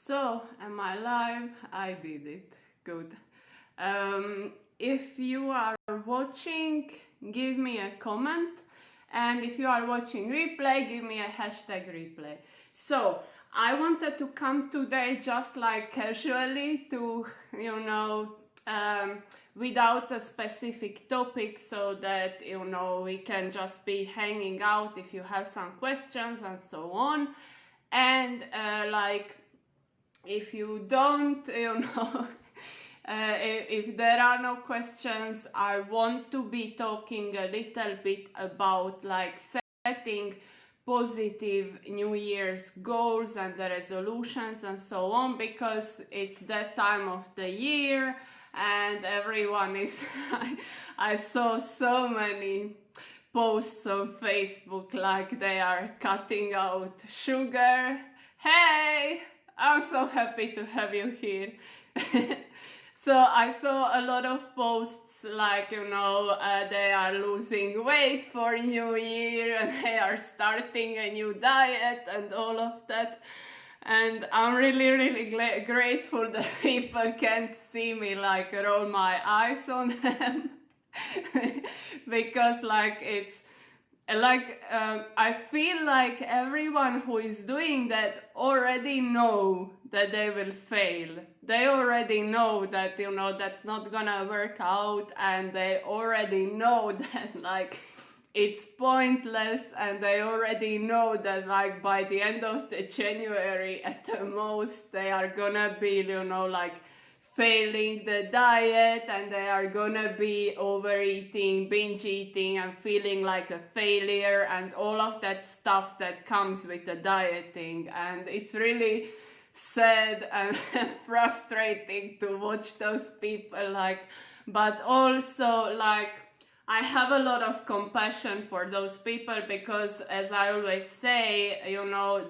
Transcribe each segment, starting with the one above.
So, am I live? I did it. Good. If you are watching, give me a comment. And if you are watching replay, give me a hashtag replay. So, I wanted to come today just like casually to, without a specific topic so that, we can just be hanging out if you have some questions and so on. And if you don't, if there are no questions, I want to be talking a little bit about like setting positive New Year's goals and the resolutions and so on, because it's that time of the year and everyone is I saw so many posts on Facebook like they are cutting out sugar. Hey, I'm so happy to have you here. So I saw a lot of posts like, they are losing weight for New Year and they are starting a new diet and all of that. And I'm really grateful that people can't see me like roll my eyes on them. Because it's like I feel like everyone who is doing that already know that they will fail. They already know that that's not gonna work out, and they already know that like it's pointless, and they already know that like by the end of the January at the most they are gonna be failing the diet, and they are gonna be overeating, binge eating, and feeling like a failure and all of that stuff that comes with the dieting. And it's really sad and frustrating to watch those people but also I have a lot of compassion for those people, because as I always say,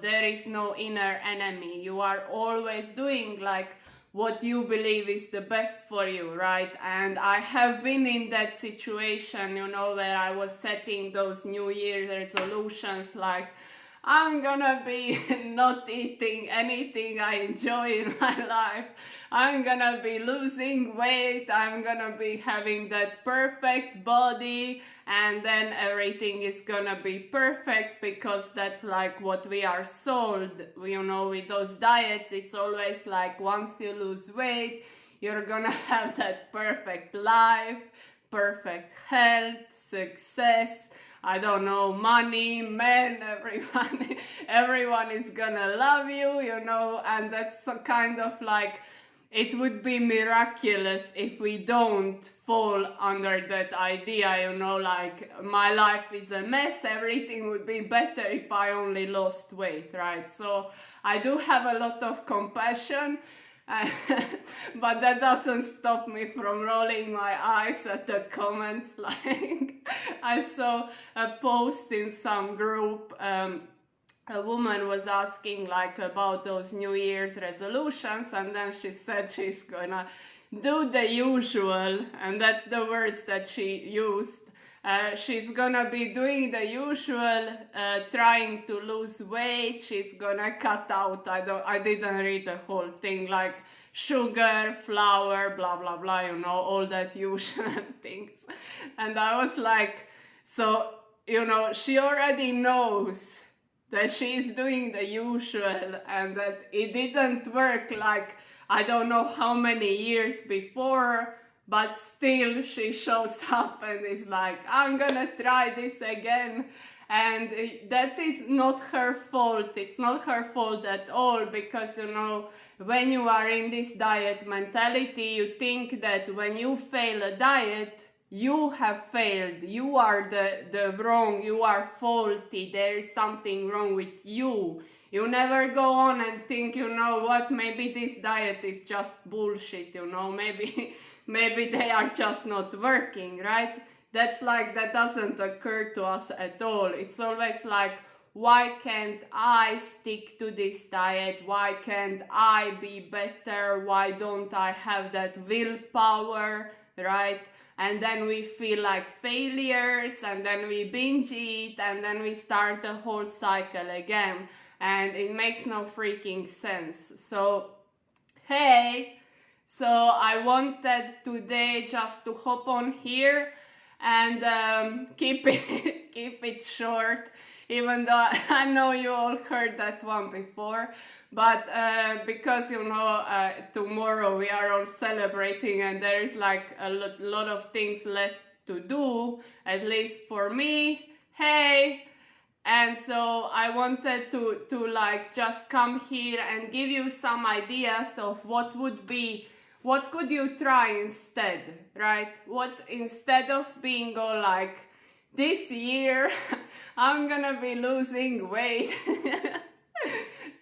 there is no inner enemy. You are always doing what you believe is the best for you, right? And I have been in that situation, where I was setting those New Year resolutions like, I'm gonna be not eating anything I enjoy in my life. I'm gonna be losing weight. I'm gonna be having that perfect body, and then everything is gonna be perfect, because that's like what we are sold. With those diets, it's always like once you lose weight, you're gonna have that perfect life, perfect health, success, I don't know, money, men, everyone is gonna love you, and that's kind of like, it would be miraculous if we don't fall under that idea, my life is a mess, everything would be better if I only lost weight, right? So I do have a lot of compassion. But that doesn't stop me from rolling my eyes at the comments. I saw a post in some group, a woman was asking about those New Year's resolutions, and then she said she's gonna do the usual, and that's the words that she used. She's gonna be doing the usual, trying to lose weight. She's gonna cut out, I didn't read the whole thing, like sugar, flour, blah blah blah, all that usual things. And I was like, so she already knows that she's doing the usual and that it didn't work I don't know how many years before, but still she shows up and is like, I'm gonna try this again. And that is not her fault. It's not her fault at all, because when you are in this diet mentality, you think that when you fail a diet, you have failed, you are the wrong, you are faulty, there is something wrong with you. You never go on and think, what, maybe this diet is just bullshit, maybe they are just not working, right? That doesn't occur to us at all. It's always like, why can't I stick to this diet? Why can't I be better? Why don't I have that willpower, right? And then we feel like failures, and then we binge eat, and then we start the whole cycle again. and it makes no freaking sense. So hey, so I wanted today just to hop on here and keep it short, even though I know you all heard that one before, but because tomorrow we are all celebrating and there is like a lot of things left to do, at least for me. Hey, and so I wanted to like just come here and give you some ideas of what could you try instead, right? What, instead of being all like, this year I'm gonna be losing weight,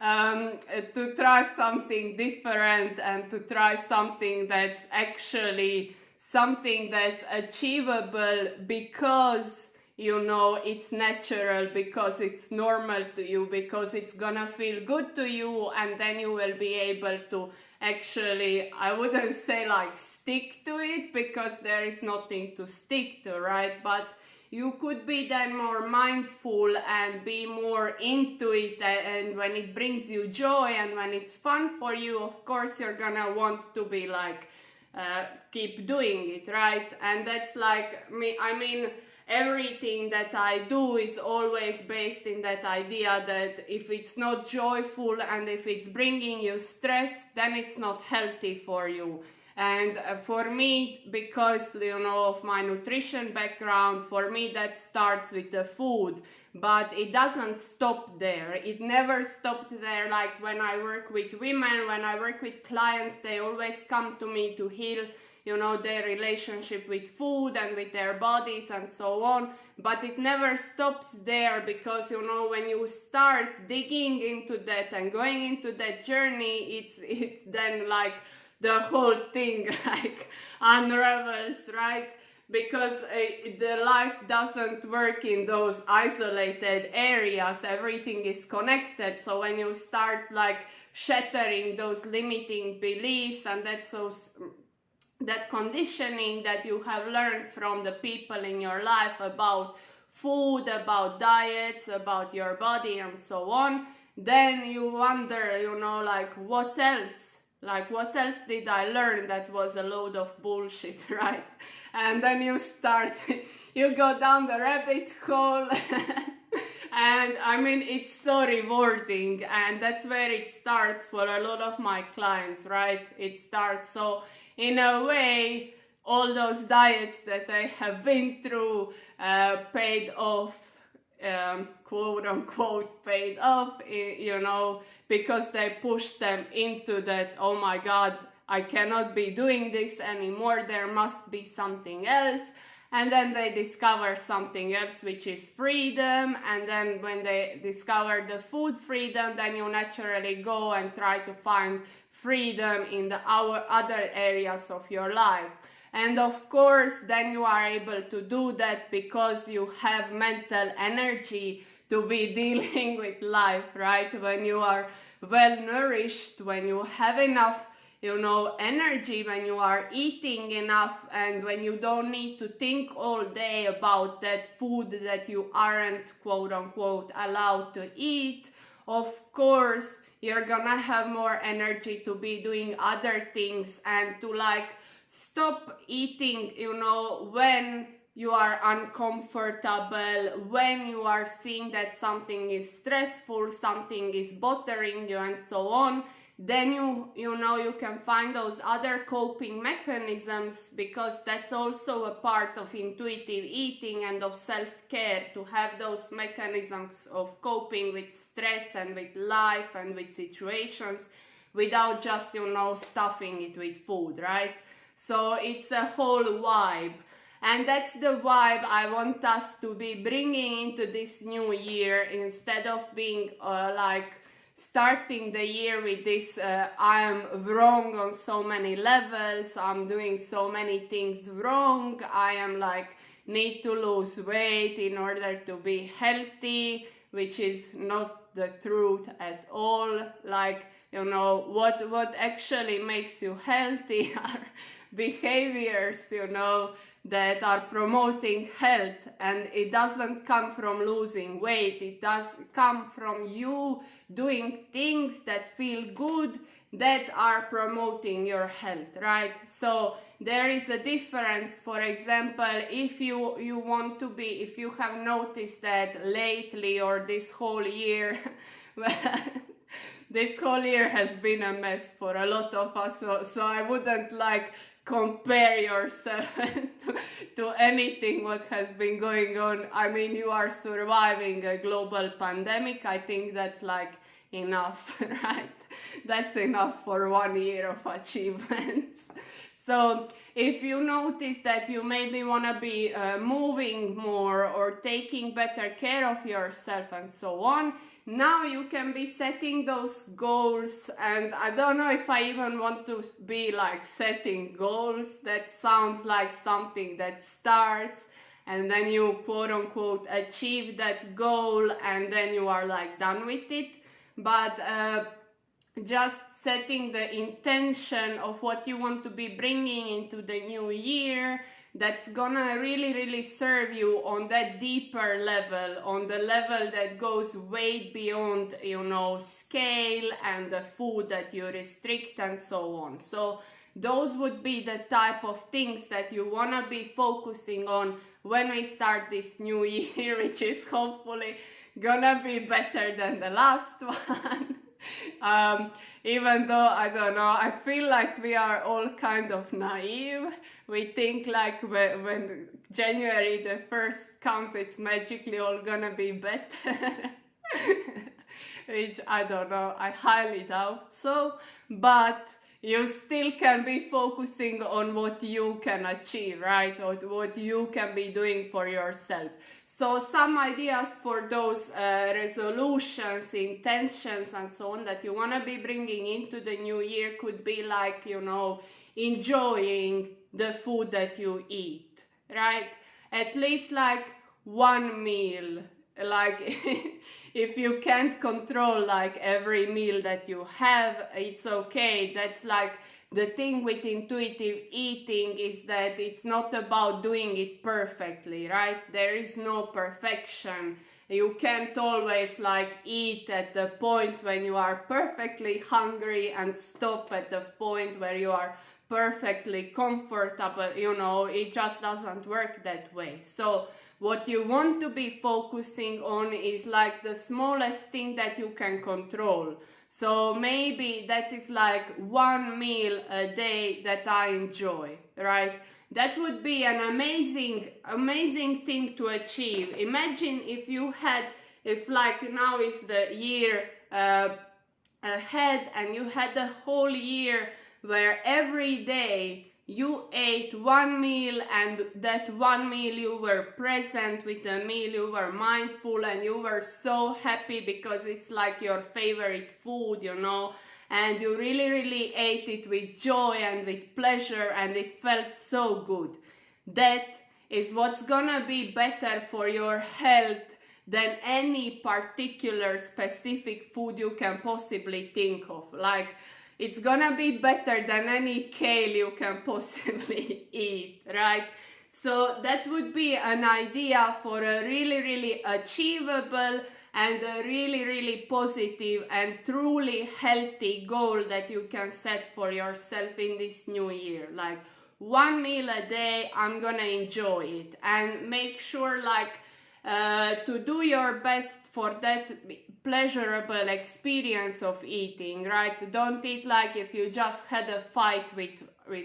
to try something different and to try something that's actually something that's achievable because it's natural, because it's normal to you, because it's gonna feel good to you, and then you will be able to actually, I wouldn't say like stick to it, because there is nothing to stick to, right? But you could be then more mindful and be more into it, and when it brings you joy and when it's fun for you, of course you're gonna want to be like, keep doing it, right? And that's like me, I mean, everything that I do is always based in that idea that if it's not joyful and if it's bringing you stress, then it's not healthy for you. And for me, because of my nutrition background, for me that starts with the food, but it doesn't stop there. It never stops there. Like when I work with women, when I work with clients, they always come to me to heal their relationship with food and with their bodies and so on. But it never stops there, because when you start digging into that and going into that journey, it's then like the whole thing like unravels, right? Because the life doesn't work in those isolated areas. Everything is connected. So when you start like shattering those limiting beliefs and that conditioning that you have learned from the people in your life about food, about diets, about your body and so on, then you wonder, like what else? Like what else did I learn that was a load of bullshit, right? And then you go down the rabbit hole and I mean, it's so rewarding, and that's where it starts for a lot of my clients, right? It starts, so in a way, all those diets that I have been through paid off, quote unquote paid off, because they pushed them into that, oh my God, I cannot be doing this anymore, there must be something else. And then they discover something else, which is freedom. And then when they discover the food freedom, then you naturally go and try to find freedom in our other areas of your life. And of course, then you are able to do that because you have mental energy to be dealing with life, right? When you are well nourished, when you have enough energy, when you are eating enough, and when you don't need to think all day about that food that you aren't quote unquote allowed to eat, of course you're gonna have more energy to be doing other things and to like stop eating when you are uncomfortable, when you are seeing that something is stressful, something is bothering you and so on. Then you can find those other coping mechanisms, because that's also a part of intuitive eating and of self-care, to have those mechanisms of coping with stress and with life and with situations without just stuffing it with food, right? So it's a whole vibe, and that's the vibe I want us to be bringing into this new year, instead of being starting the year with this I am wrong on so many levels, I'm doing so many things wrong, I am need to lose weight in order to be healthy, which is not the truth at all. What actually makes you healthy are behaviors, that are promoting health, and it doesn't come from losing weight, it does come from you doing things that feel good, that are promoting your health, right? So there is a difference. For example, if you want to be, if you have noticed that lately or this whole year, this whole year has been a mess for a lot of us, so I wouldn't like compare yourself to anything what has been going on. I mean, you are surviving a global pandemic. I think that's like enough, right? That's enough for 1 year of achievements. So if you notice that you maybe want to be moving more or taking better care of yourself and so on, now you can be setting those goals. And I don't know if I even want to be like setting goals. That sounds like something that starts and then you quote unquote achieve that goal and then you are like done with it. But just setting the intention of what you want to be bringing into the new year, that's gonna really serve you on that deeper level, on the level that goes way beyond, you know, scale and the food that you restrict and so on. So those would be the type of things that you wanna be focusing on when we start this new year, which is hopefully gonna be better than the last one. Even though, I don't know, I feel like we are all kind of naive. We think like when January the 1st comes, it's magically all gonna be better. Which, I don't know, I highly doubt so. But you still can be focusing on what you can achieve, right? Or what you can be doing for yourself. So some ideas for those resolutions, intentions and so on that you want to be bringing into the new year could be like, you know, enjoying the food that you eat, right? At least like one meal. Like if you can't control like every meal that you have, it's okay. That's like the thing with intuitive eating, is that it's not about doing it perfectly, right? There is no perfection. You can't always like eat at the point when you are perfectly hungry and stop at the point where you are perfectly comfortable. You know, it just doesn't work that way. So what you want to be focusing on is like the smallest thing that you can control. So maybe that is like one meal a day that I enjoy, right? That would be an amazing thing to achieve. Imagine if you had, if like now is the year ahead and you had a whole year where every day you ate one meal, and that one meal you were present with the meal, you were mindful and you were so happy because it's like your favorite food, you know, and you really ate it with joy and with pleasure and it felt so good. That is what's gonna be better for your health than any particular specific food you can possibly think of. Like, it's gonna be better than any kale you can possibly eat, right? So that would be an idea for a really achievable and a really positive and truly healthy goal that you can set for yourself in this new year. Like one meal a day, I'm gonna enjoy it, and make sure like to do your best for that pleasurable experience of eating, right? Don't eat like if you just had a fight with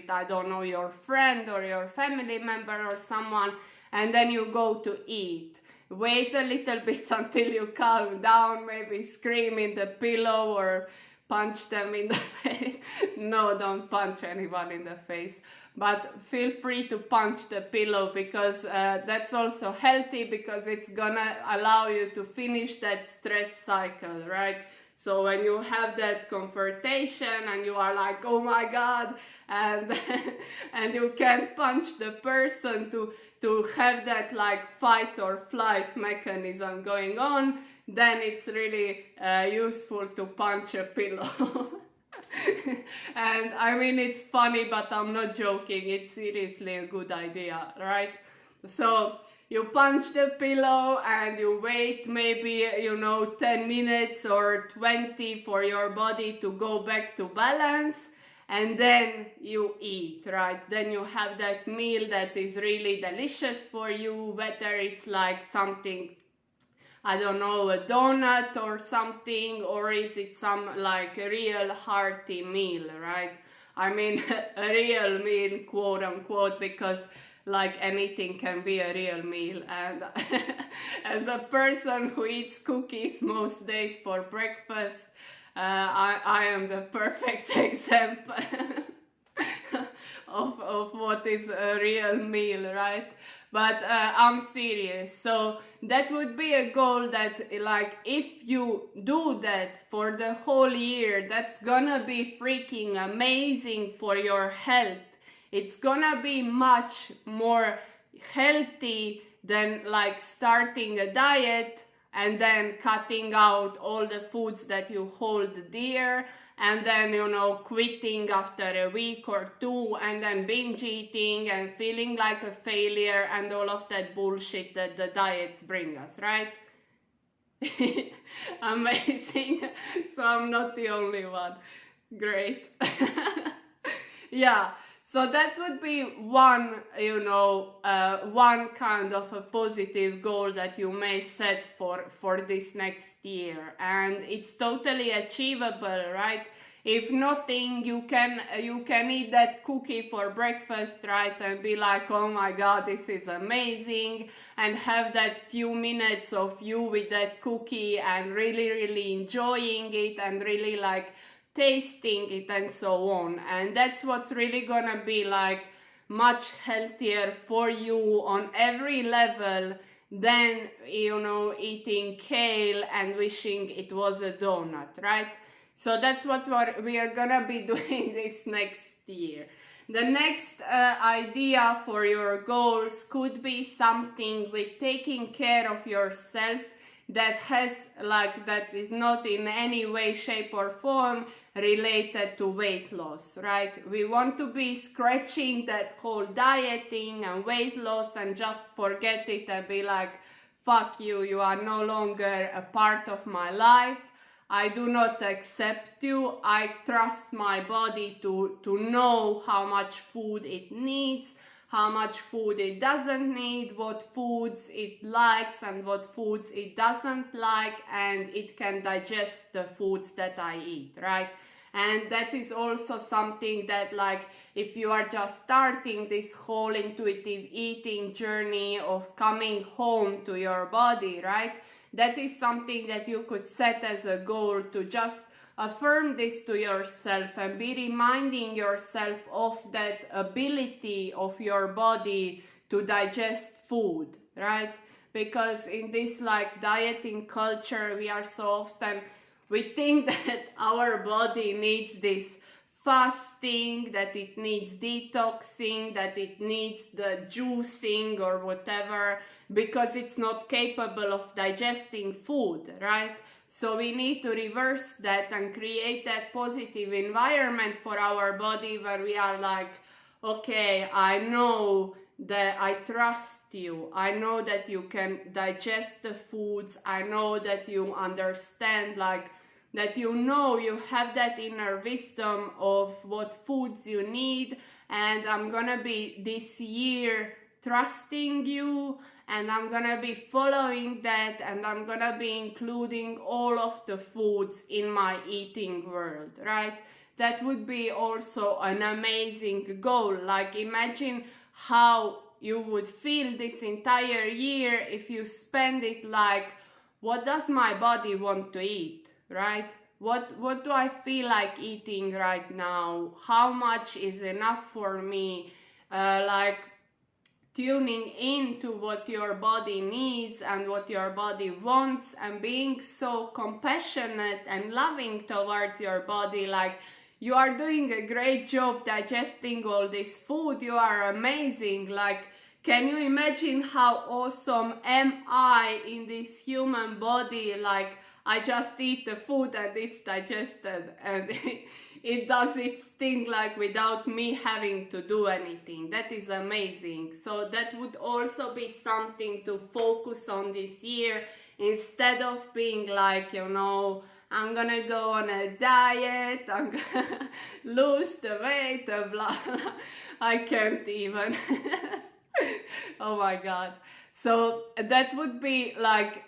I don't know, your friend or your family member or someone, and then you go to eat. Wait a little bit until you calm down, maybe scream in the pillow or punch them in the face. No, don't punch anyone in the face. But feel free to punch the pillow, because that's also healthy, because it's gonna allow you to finish that stress cycle, right? So when you have that confrontation and you are like, oh my God, and and you can't punch the person to have that like fight or flight mechanism going on, then it's really useful to punch a pillow. And I mean, it's funny, but I'm not joking. It's seriously a good idea, right? So you punch the pillow and you wait maybe, 10 minutes or 20 for your body to go back to balance. And then you eat, right? Then you have that meal that is really delicious for you, whether it's like something, I don't know, a donut or something, or is it some like a real hearty meal, right? I mean, a real meal, quote unquote, because like anything can be a real meal. And as a person who eats cookies most days for breakfast, I am the perfect example of what is a real meal, right? But I'm serious. So that would be a goal that, like, if you do that for the whole year, that's gonna be freaking amazing for your health. It's gonna be much more healthy than like starting a diet and then cutting out all the foods that you hold dear, and then, quitting after a week or two, and then binge eating and feeling like a failure and all of that bullshit that the diets bring us, right? Amazing. So I'm not the only one. Great. Yeah. So that would be one, one kind of a positive goal that you may set for this next year. And it's totally achievable, right? If nothing, you can eat that cookie for breakfast, right? And be like, oh my God, this is amazing. And have that few minutes of you with that cookie and really, really enjoying it and really like tasting it and so on. And that's what's really gonna be like much healthier for you on every level than, eating kale and wishing it was a donut, right? So that's what we are gonna be doing this next year. The next idea for your goals could be something with taking care of yourself that is not in any way, shape or form related to weight loss, right? We want to be scratching that whole dieting and weight loss and just forget it and be like, fuck you, you are no longer a part of my life. I do not accept you. I trust my body to know how much food it needs, how much food it doesn't need, what foods it likes and what foods it doesn't like, and it can digest the foods that I eat, right? And that is also something that, like, if you are just starting this whole intuitive eating journey of coming home to your body, right? That is something that you could set as a goal to just affirm this to yourself and be reminding yourself of that ability of your body to digest food, right? Because in this like dieting culture, we are so often, we think that our body needs this fasting, that it needs detoxing, that it needs the juicing or whatever, because it's not capable of digesting food, right? So we need to reverse that and create that positive environment for our body where we are like, okay, I know that I trust you. I know that you can digest the foods. I know that you understand, like, that you have that inner wisdom of what foods you need, and I'm gonna be this year trusting you, and I'm gonna be following that, and I'm gonna be including all of the foods in my eating world, right? That would be also an amazing goal. Like, imagine how you would feel this entire year if you spend it like, what does my body want to eat, right? What do I feel like eating right now? How much is enough for me? Like, tuning into what your body needs and what your body wants, and being so compassionate and loving towards your body. Like, you are doing a great job digesting all this food. You are amazing. Like, can you imagine how awesome am I in this human body? Like, I just eat the food and it's digested, and it does its thing like without me having to do anything. That is amazing. So that would also be something to focus on this year, instead of being like, you know, I'm gonna go on a diet, I'm gonna lose the weight, blah, blah. I can't even. Oh my God. So that would be like,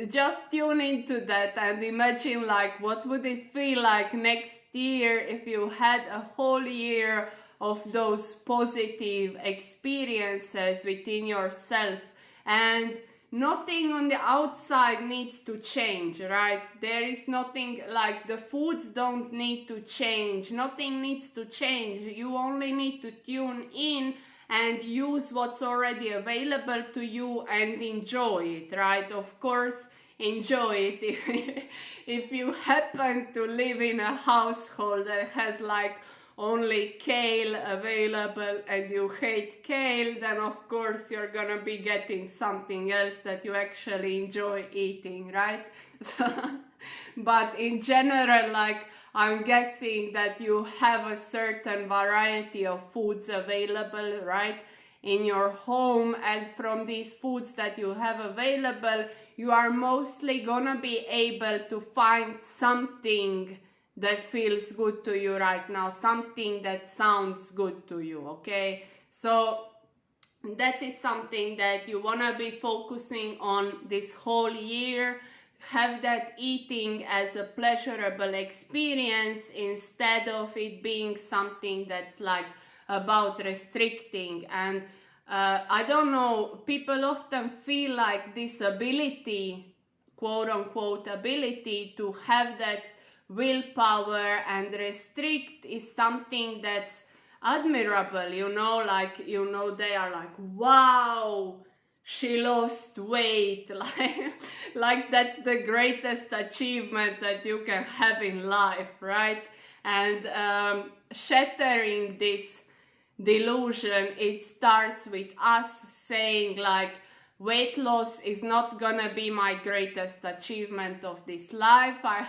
just tune into that and imagine like what would it feel like next year if you had a whole year of those positive experiences within yourself, and nothing on the outside needs to change, right? There is nothing like, the foods don't need to change, nothing needs to change. You only need to tune in and use what's already available to you and enjoy it, right? Of course, enjoy it. If you happen to live in a household that has like only kale available and you hate kale, then of course you're gonna be getting something else that you actually enjoy eating, right? So, but in general, like, I'm guessing that you have a certain variety of foods available, right, in your home, and from these foods that you have available, you are mostly gonna be able to find something that feels good to you right now, something that sounds good to you, okay? So that is something that you wanna be focusing on this whole year. Have that eating as a pleasurable experience instead of it being something that's like about restricting. And I don't know, people often feel like this ability, quote unquote ability, to have that willpower and restrict is something that's admirable, you know, like, you know, they are like, wow, she lost weight, like that's the greatest achievement that you can have in life, right? And shattering this delusion, it starts with us saying like, weight loss is not gonna be my greatest achievement of this life. I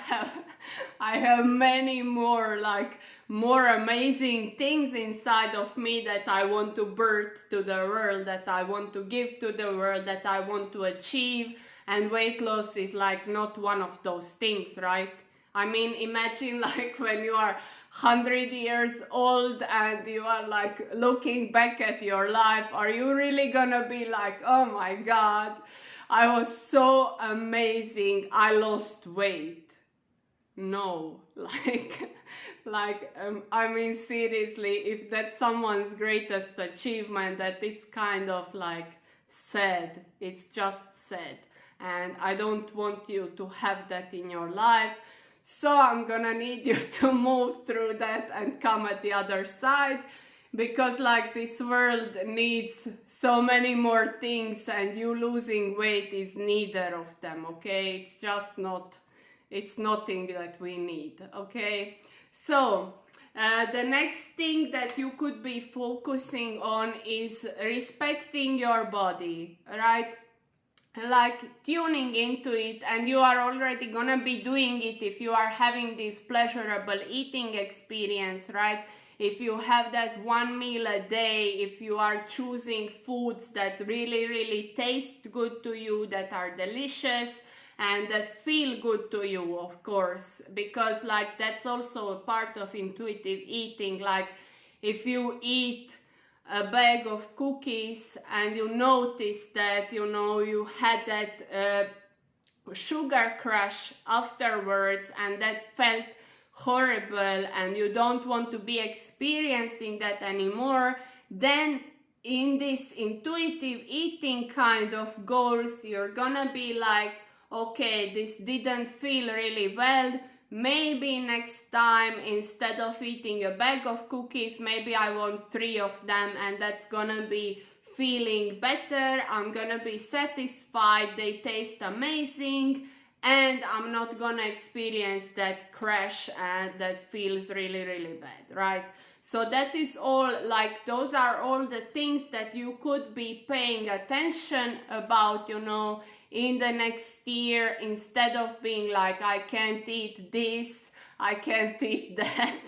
have many more, like, more amazing things inside of me that I want to birth to the world, that I want to give to the world, that I want to achieve, and weight loss is like not one of those things, right? I mean, imagine like when you are 100 years old and you are like looking back at your life, are you really gonna be like, oh my God, I was so amazing, I lost weight? No, I mean, seriously, if that's someone's greatest achievement, that is kind of like sad. It's just sad, and I don't want you to have that in your life. So I'm gonna need you to move through that and come at the other side, because like this world needs so many more things, and you losing weight is neither of them, okay? It's just not, it's nothing that we need, okay? So the next thing that you could be focusing on is respecting your body, right? Like tuning into it, and you are already gonna be doing it if you are having this pleasurable eating experience, right? If you have that one meal a day, if you are choosing foods that really taste good to you, that are delicious and that feel good to you, of course, because like that's also a part of intuitive eating. Like if you eat a bag of cookies and you notice that, you know, you had that sugar crush afterwards and that felt horrible and you don't want to be experiencing that anymore, then in this intuitive eating kind of goals, you're gonna be like, okay, this didn't feel really well. Maybe next time, instead of eating a bag of cookies, maybe I want 3 of them, and that's gonna be feeling better. I'm gonna be satisfied, they taste amazing, and I'm not gonna experience that crash and that feels really bad, right? So that is all, like, those are all the things that you could be paying attention about, you know, in the next year, instead of being like, I can't eat this, I can't eat that,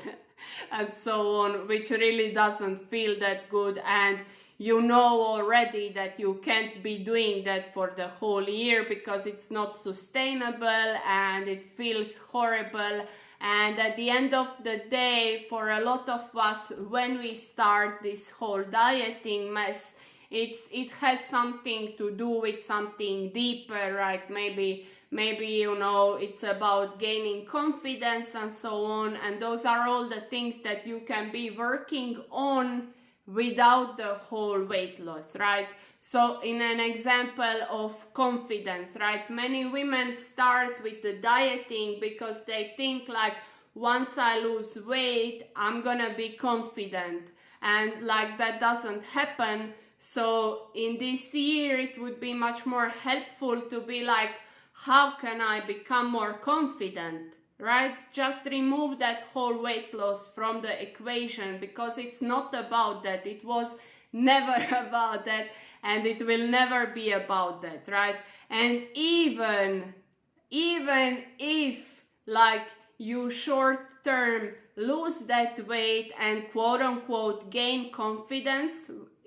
and so on, which really doesn't feel that good. And you know already that you can't be doing that for the whole year because it's not sustainable and it feels horrible. And at the end of the day, for a lot of us, when we start this whole dieting mess, it has something to do with something deeper, right? Maybe you know, it's about gaining confidence and so on, and those are all the things that you can be working on without the whole weight loss, right? So in an example of confidence, right, many women start with the dieting because they think like, once I lose weight, I'm gonna be confident, and like that doesn't happen. So in this year, it would be much more helpful to be like, how can I become more confident, right? Just remove that whole weight loss from the equation, because it's not about that. It was never about that, and it will never be about that, right? And even if like you short term lose that weight and quote unquote gain confidence,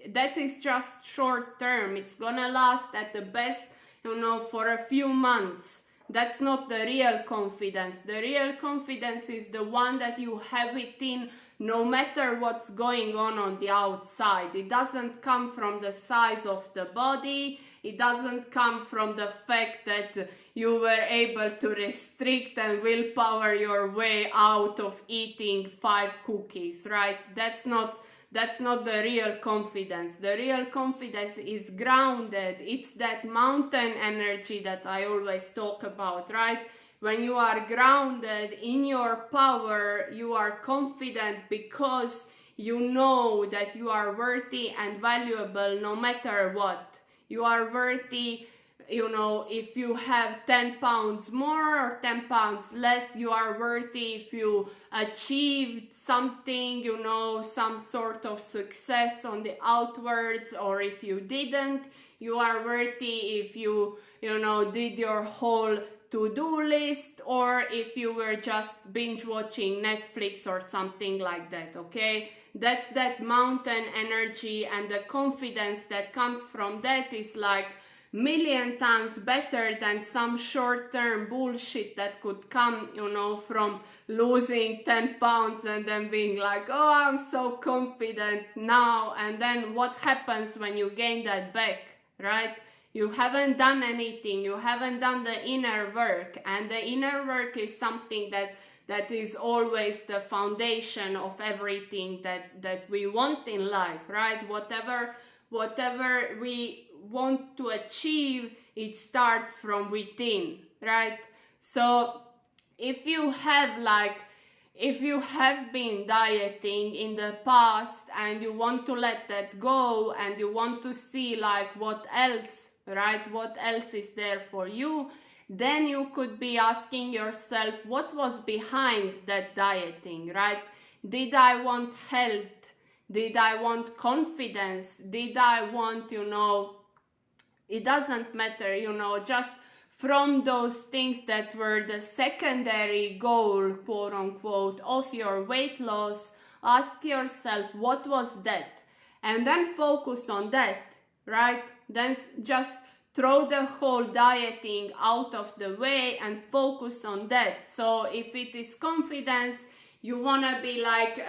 that is just short term. It's gonna last at the best, you know, for a few months. That's not the real confidence. The real confidence is the one that you have within, no matter what's going on the outside. It doesn't come from the size of the body. It doesn't come from the fact that you were able to restrict and willpower your way out of eating 5 cookies, right? That's not the real confidence. The real confidence is grounded. It's that mountain energy that I always talk about, right? When you are grounded in your power, you are confident because you know that you are worthy and valuable no matter what. You are worthy, you know, if you have 10 pounds more or 10 pounds less. You are worthy if you achieved something, you know, some sort of success on the outwards, or if you didn't. You are worthy if you know, did your whole to-do list, or if you were just binge watching Netflix or something like that, okay? That's that mountain energy, and the confidence that comes from that is like million times better than some short-term bullshit that could come, you know, from losing 10 pounds and then being like, oh, I'm so confident now. And then what happens when you gain that back, right? You haven't done anything. You haven't done the inner work, and the inner work is something that is always the foundation of everything that we want in life, right? Whatever we want to achieve, it starts from within, right? So if you have been dieting in the past and you want to let that go, and you want to see like what else, right? What else is there for you? Then you could be asking yourself, what was behind that dieting, right? Did I want health? Did I want confidence? Did I want, you know, it doesn't matter, you know, just from those things that were the secondary goal, quote unquote, of your weight loss, ask yourself, what was that? And then focus on that, right? Then just throw the whole dieting out of the way and focus on that. So if it is confidence, you want to be like,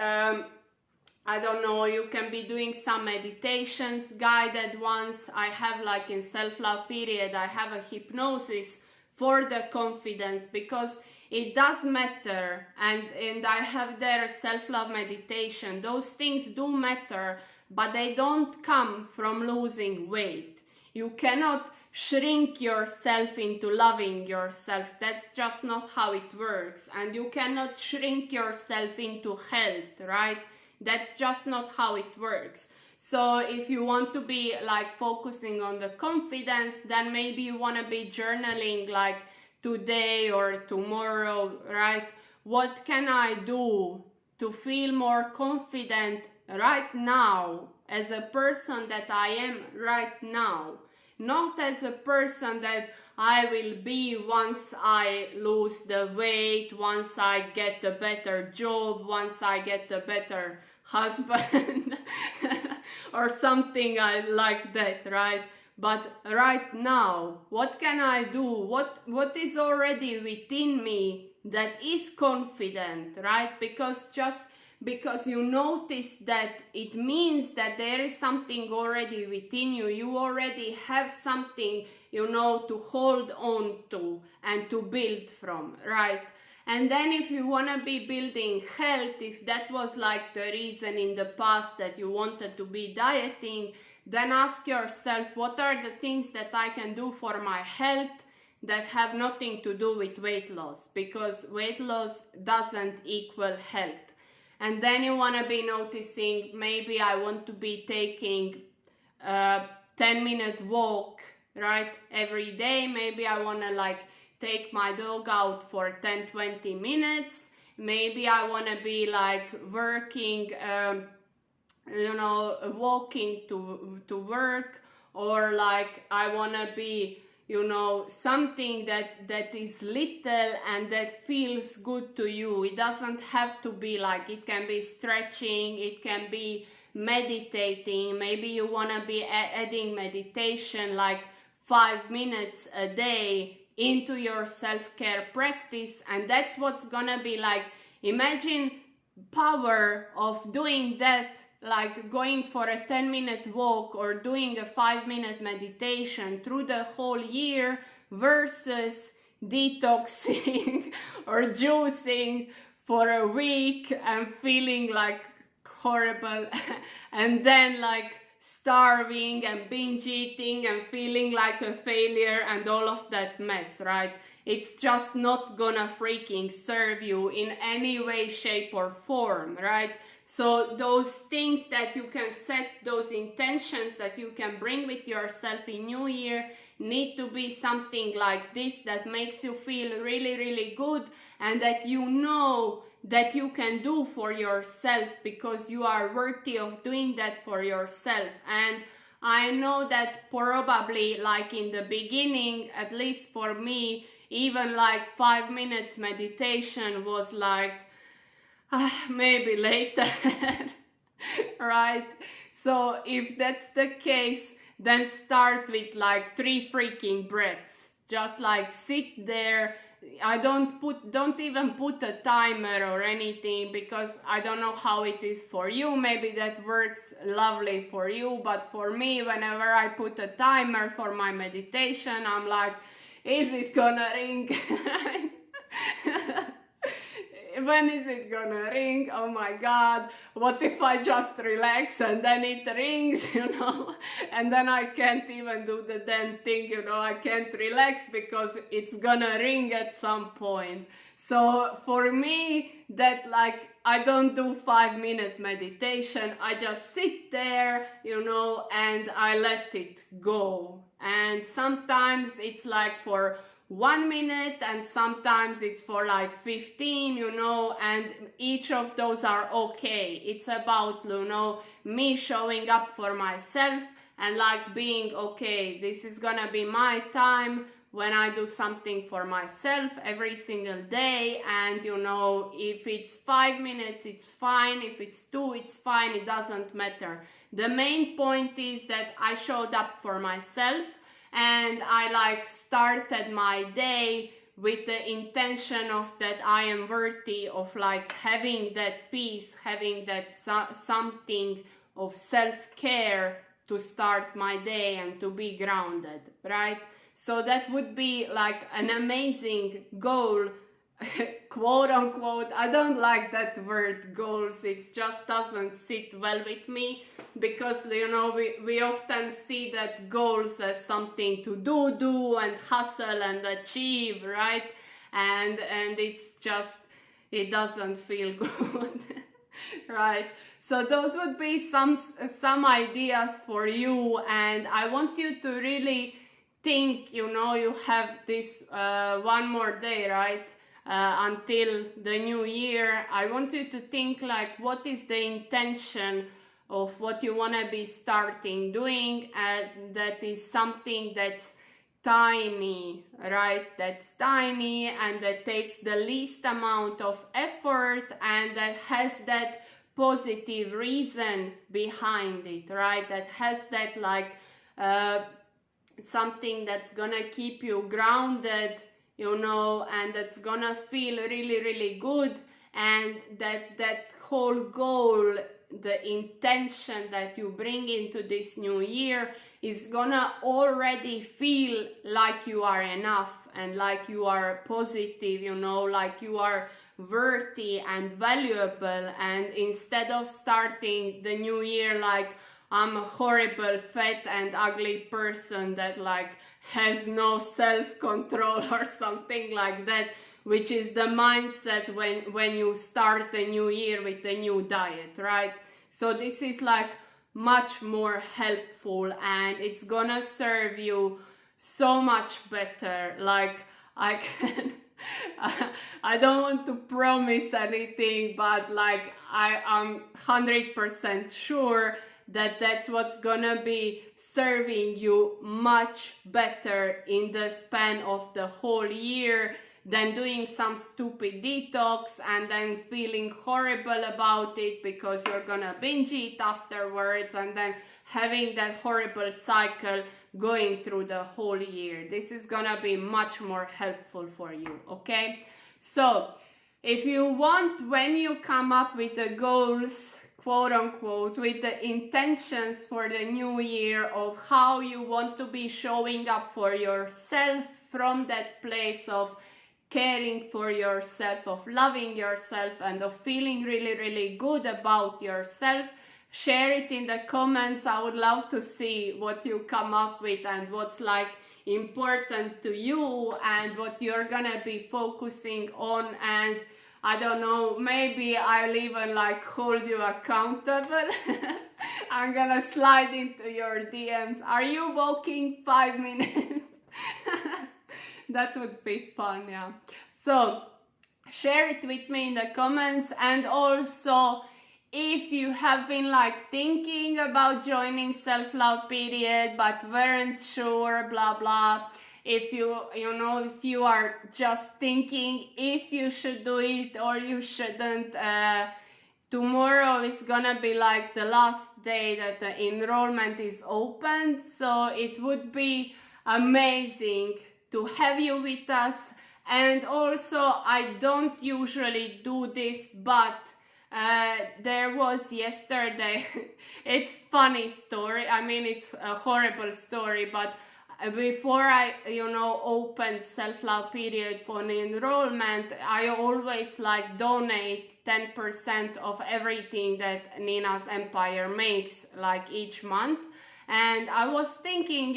I don't know, you can be doing some meditations, guided ones. I have like in self-love period, I have a hypnosis for the confidence, because it does matter. And I have there self-love meditation. Those things do matter, but they don't come from losing weight. You cannot shrink yourself into loving yourself. That's just not how it works. And you cannot shrink yourself into health, right? That's just not how it works. So if you want to be like focusing on the confidence, then maybe you want to be journaling like today or tomorrow, right? What can I do to feel more confident right now as a person that I am right now? not as a person that I will be once I lose the weight, once I get a better job, once I get a better husband or something like that, right? But right now, what can I do? What is already within me that is confident, right? Because you notice that it means that there is something already within you. You already have something, to hold on to and to build from, right? And then if you want to be building health, if that was like the reason in the past that you wanted to be dieting, then ask yourself, what are the things that I can do for my health that have nothing to do with weight loss? Because weight loss doesn't equal health. And then you want to be noticing, maybe I want to be taking a 10-minute walk, right, every day. Maybe I want to take my dog out for 10-20 minutes. Maybe I want to be working, walking to work, or I want to be, something that is little and that feels good to you. It doesn't have to be it can be stretching, it can be meditating. Maybe you want to be adding meditation 5 minutes a day into your self-care practice, and that's what's gonna be imagine power of doing that, going for a 10-minute walk or doing a 5-minute meditation through the whole year versus detoxing or juicing for a week and feeling horrible and then starving and binge eating and feeling like a failure and all of that mess, right? It's just not gonna freaking serve you in any way, shape or form, right? So those things that you can set, those intentions that you can bring with yourself in New Year need to be something like this that makes you feel really, really good and that you know that you can do for yourself because you are worthy of doing that for yourself. And I know that probably in the beginning, at least for me, even 5 minutes meditation was maybe later, right? So if that's the case, then start with 3 freaking breaths. Just sit there. I don't even put a timer or anything because I don't know how it is for you. Maybe that works lovely for you, but for me, whenever I put a timer for my meditation, I'm is it gonna ring? When is it gonna ring? Oh my God, what if I just relax and then it rings, and then I can't even do the damn thing, I can't relax because it's gonna ring at some point. So for me, that I don't do 5-minute meditation, I just sit there, and I let it go. And sometimes it's for 1 minute and sometimes it's for 15, and each of those are okay. It's about, me showing up for myself and being okay. This is gonna be my time when I do something for myself every single day, and if it's 5 minutes, it's fine. If it's 2, it's fine. It doesn't matter. The main point is that I showed up for myself and I started my day with the intention of that I am worthy of having that peace, having that something of self-care to start my day and to be grounded, right? So that would be an amazing goal, quote unquote. I don't like that word goals. It just doesn't sit well with me because we often see that goals as something to do and hustle and achieve, right? And it's just, it doesn't feel good. Right? So those would be some ideas for you, and I want you to really think, you have this 1 more day, right? Until the new year. I want you to think what is the intention of what you want to be starting doing, and that is something that's tiny, right? That's tiny and that takes the least amount of effort and that has that positive reason behind it, right? That has that like something that's gonna keep you grounded, you know, and that's gonna feel really, really good, and that whole goal, the intention that you bring into this new year is gonna already feel like you are enough and like you are positive, you know, like you are worthy and valuable. And instead of starting the new year like I'm a horrible, fat and ugly person that like has no self-control or something like that, which is the mindset when you start the new year with a new diet, right? So this is like much more helpful and it's gonna serve you so much better. Like I can I don't want to promise anything, but like I'm 100% sure that that's what's gonna be serving you much better in the span of the whole year than doing some stupid detox and then feeling horrible about it because you're gonna binge eat afterwards and then having that horrible cycle going through the whole year. This is gonna be much more helpful for you, okay? So if you want, when you come up with the goals, quote unquote, with the intentions for the new year of how you want to be showing up for yourself from that place of caring for yourself, of loving yourself, and of feeling really, really good about yourself, share it in the comments. I would love to see what you come up with and what's like important to you and what you're gonna be focusing on. And I don't know, maybe I'll even like hold you accountable. I'm gonna slide into your DMs. Are you walking 5 minutes? That would be fun, yeah. So share it with me in the comments. And also, if you have been like thinking about joining self-love period but weren't sure, blah blah, if if you are just thinking if you should do it or you shouldn't, tomorrow is gonna be like the last day that the enrollment is open, so it would be amazing to have you with us. And also, I don't usually do this, but there was yesterday, it's funny story, I mean it's a horrible story, but before I opened self-love period for an enrollment, I always like donate 10% of everything that Nina's Empire makes like each month. And I was thinking,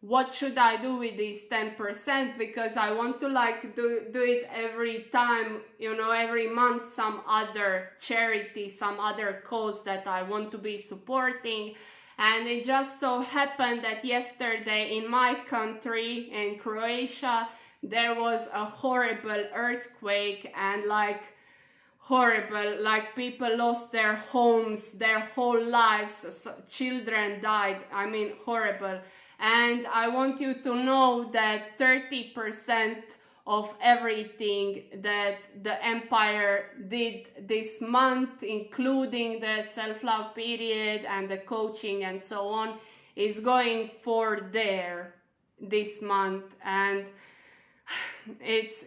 what should I do with these 10%, because I want to like do it every time, every month, some other charity, some other cause that I want to be supporting. And it just so happened that yesterday in my country, in Croatia, there was a horrible earthquake, and like horrible, like people lost their homes, their whole lives, children died, I mean horrible. And I want you to know that 30% of everything that the Empire did this month, including the self-love period and the coaching and so on, is going for there this month. And it's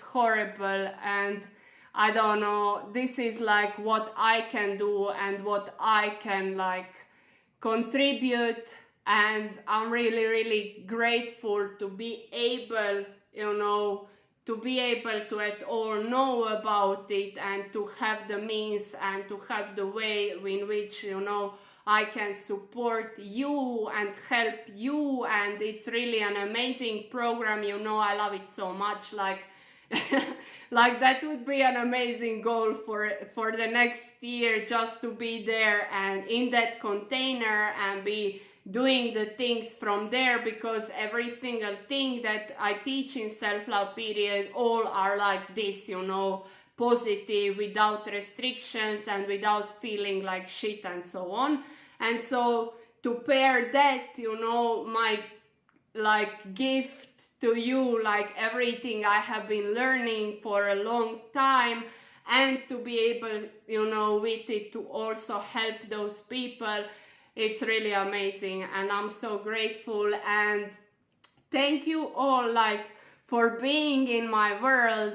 horrible, and I don't know, this is like what I can do and what I can like contribute. And I'm really, really grateful to be able, to at all know about it and to have the means and to have the way in which, I can support you and help you. And it's really an amazing program, I love it so much. Like like that would be an amazing goal for the next year, just to be there and in that container and be doing the things from there, because every single thing that I teach in self-love period all are like this, positive, without restrictions and without feeling like shit and so on. And so to pair that, you know, my like gift to you, like everything I have been learning for a long time, and to be able, you know, with it to also help those people, it's really amazing. And I'm so grateful, and thank you all like for being in my world.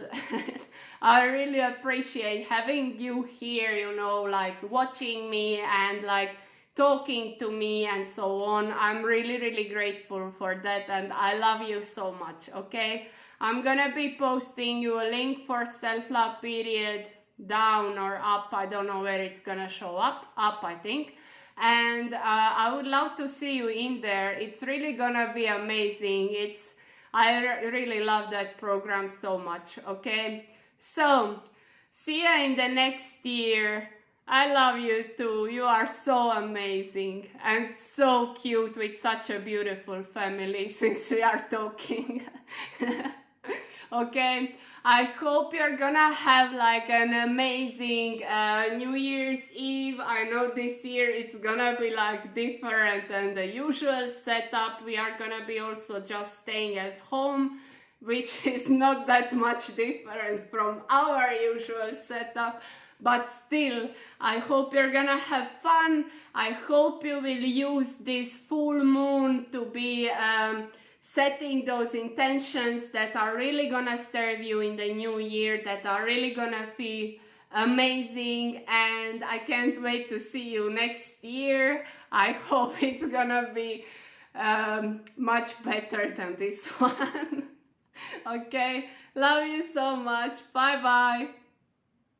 I really appreciate having you here, you know, like watching me and like talking to me and so on. I'm really grateful for that, and I love you so much. Okay, I'm gonna be posting you a link for self-love period down or up. I don't know where it's gonna show up I think. And I would love to see you in there. It's really gonna be amazing. I really love that program so much. Okay, so see you in the next year. I love you too. You are so amazing and so cute with such a beautiful family since we are talking. Okay, I hope you're gonna have like an amazing New Year's Eve. I know this year it's gonna be like different than the usual setup. We are gonna be also just staying at home, which is not that much different from our usual setup. But still, I hope you're gonna have fun. I hope you will use this full moon to be setting those intentions that are really gonna serve you in the new year, that are really gonna feel amazing. And I can't wait to see you next year. I hope it's gonna be much better than this one. Okay, love you so much. Bye bye.